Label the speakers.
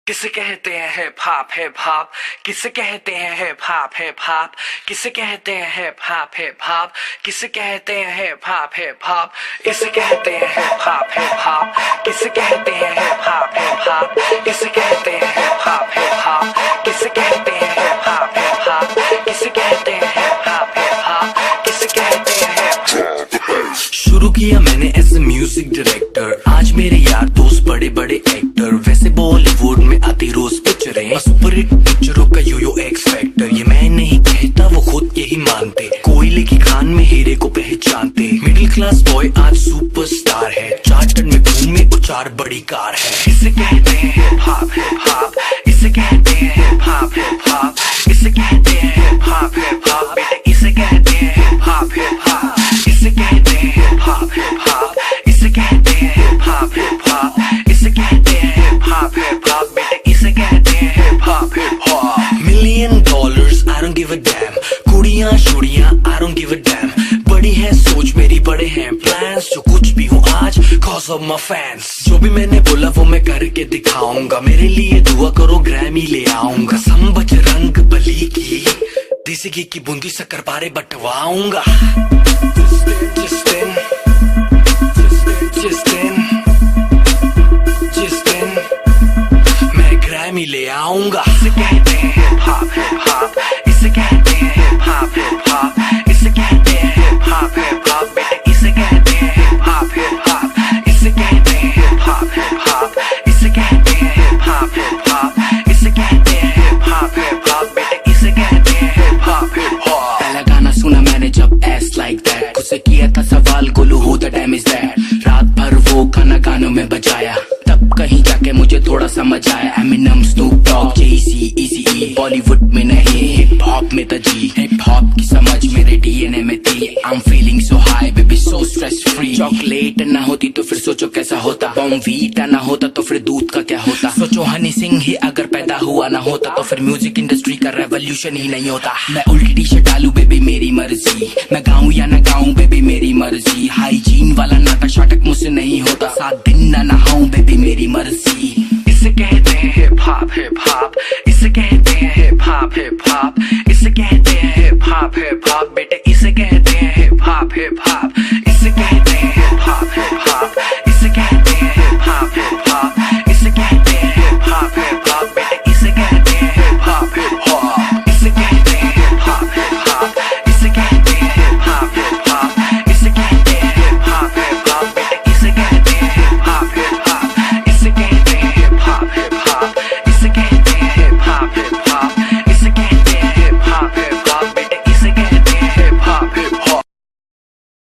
Speaker 1: किसे कहते हैं हिप हॉप हिप हॉप, किसे कहते हैं हिप हॉप हिप हॉप, किसे कहते हैं हिप हॉप हिप हॉप, किसे कहते हैं हिप हॉप हिप हॉप, इसे कहते हैं हिप हॉप हिप हॉप, किसे कहते हैं हिप हॉप हिप हॉप, इसे कहते हैं हिप हॉप हिप हॉप, किसे कहते हैं हिप हॉप हिप हॉप, किसे कहते हैं हिप हॉप हिप हॉप, किसे कहते हैं हिप हॉप। शुरू किया मैंने एज ए म्यूजिक डायरेक्टर, आज मेरे यार दोस्त बड़े बड़े एक्टर, वैसे बॉलीवुड में आती रोज पिक्चरें, सुपर हिट पिक्चरों का यो एक्स फैक्टर, ये मैं नहीं कहता वो खुद यही मानते, कोयले की खान में हीरे को पहचानते, मिडिल क्लास बॉय आज सुपरस्टार है, चार्टर्ड में घूमे और 4 बड़ी कार है। इसे कहते हैं हिप हॉप हिप हॉप, इसे कहते हैं हिप हॉप हिप हॉप, इसे कहते हैं हिप हॉप हिप हॉप, बेटे इसे कहते हैं हिप हॉप हिप हॉप, इसे कहते हैं हिप हॉप हिप हॉप, इसे कहते हैं हिप हॉप हिप हॉप, इसे कहते हैं हिप हॉप हिप हॉप, बेटे इसे कहते हैं hip hop hip hop. $1,000,000 I don't give a damn, कुड़ियां शुड़ियां I don't give a damn, बड़ी है सोच मेरी बड़े हैं प्लान्स, जो कुछ भी हूँ आज cause of my fans, जो भी मैंने बोला वो मैं करके दिखाऊंगा, मेरे लिए दुआ करो ग्रैमी ले आऊंगा, संबच रंग बली की देसी घी की बूंदी शक्कर पारे बटवाऊंगा, जिस दिन मैं ग्रैमी ले आऊंगा। इसे कहते हैं हिप हॉप हिप हॉप, इसे कहते हैं हिप हॉप हिप हॉप, इसे कहते हैं हिप हॉप हिप हॉप, बेटे इसे कहते हैं हिप हॉप हिप हॉप, इसे कहते हैं हिप हॉप हिप हॉप, इसे कहते हैं हिप हॉप हिप हॉप, इसे कहते हैं हिप हॉप हिप हॉप, बेटे इसे कहते हैं हिप हॉप हिप हॉप। पहला गाना सुना मैंने जब एस लाइक दैट, खुद से किया था सवाल Golu who the time is that, रात भर वो गाना गानों में बजाया, तब कहीं जाके मुझे थोड़ा समझ आया, एमिनम स्नूप डॉग जेसी इजी बॉलीवुड में नहीं हिप हॉप में था जी, हिप हॉप की समझ मेरे डीएनए में थी, I am feeling so high baby so stress free, chocolate ना होती तो फिर सोचो कैसा होता, बॉर्नवीटा ना होता तो फिर दूध का क्या होता, सोचो हनी सिंह ही अगर पैदा हुआ ना होता तो फिर म्यूजिक इंडस्ट्री का रेवोल्यूशन ही नहीं होता। मैं उल्टी टी शर्ट डालू बेबी मेरी मर्जी, मैं गाऊं या ना गाऊं बेबी मेरी मर्जी, हाइजीन वाला नाटक शाटक मुझसे नहीं होता, 7 दिन ना नहाऊं बेबी मेरी मर्जी,